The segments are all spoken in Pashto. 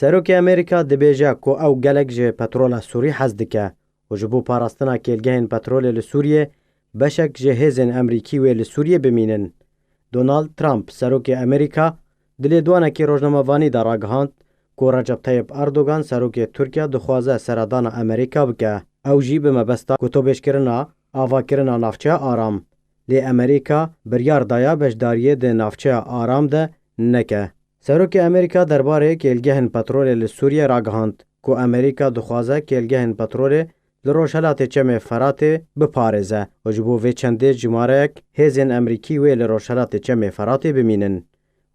سروک امریکا دبیجه کو او گلک جه پترول سوری حز دکه و جبو پاراستنا کلگهن پترول لسوریه بشک جه هزن امریکی و لسوریه بمینن. دونالد ترامپ سروک امریکا دلی دوانه که روزنامه وانی در آگهاند که رجب طیب اردوگان سروک ترکیه دخوازه سردان امریکا بکه او جی به مبستا کتوبش کرنا آوا کرنا نافچه آرام لی امریکا بریار دایا بشداریه ده نافچه آرام ده نکه. سروک امریکا درباره کلگهن پترول لسوریه راگهاند که امریکا دخوازه کلگهن پترول لروشالات چم فراته بپارزه و جبو وی چنده جمارک هزین امریکی وی لروشالات چم فراته بمینن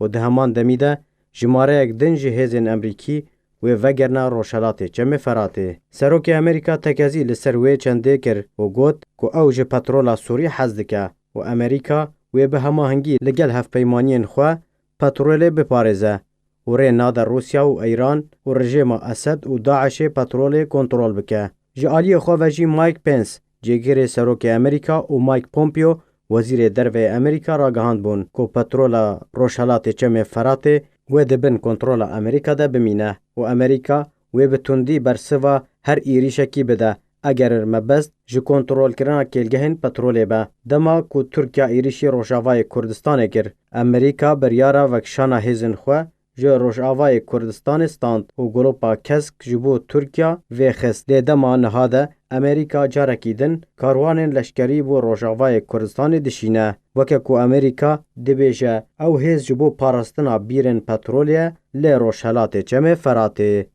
و ده همان دمیده جمارک دنج هزین امریکی و وگرنا روشالات چم فراته. سروک امریکا تکازی لسر وی چنده کر و گوت که اوج پترولا سوری حزدکه و امریکا و به هماهنگی لگل هف پیمانین خواه پترول بپارزه و ری نادر روسیا و ایران و رژیم اسد و داعش پترول کنترل بکه. جالی خواهجی مایک پنس جگیر سروک امریکا و مایک پومپیو وزیر درو امریکا را گهاند بون که پترول روشالات چم فراته و دبن کنترل امریکا ده بمینه و امریکا و بتوندی برسوا هر ایریشکی بده اگر مبست جو کنترل کرنا کلگهن پترول به دما کو ترکیه ایریشی روشاوای کردستان گر امریکا بریارا وکشانا هزن خو جو روشاوای کردستان استاند و گروپا کسک جبو ترکیه و خست دما نهاده امریکا جارکیدن کاروان لشکری بو روشاوای کردستان دشینه وکه کو امریکا دبیجه او هز جبو پاراستنا بیرن پترولیه لی روشالات چم فراته.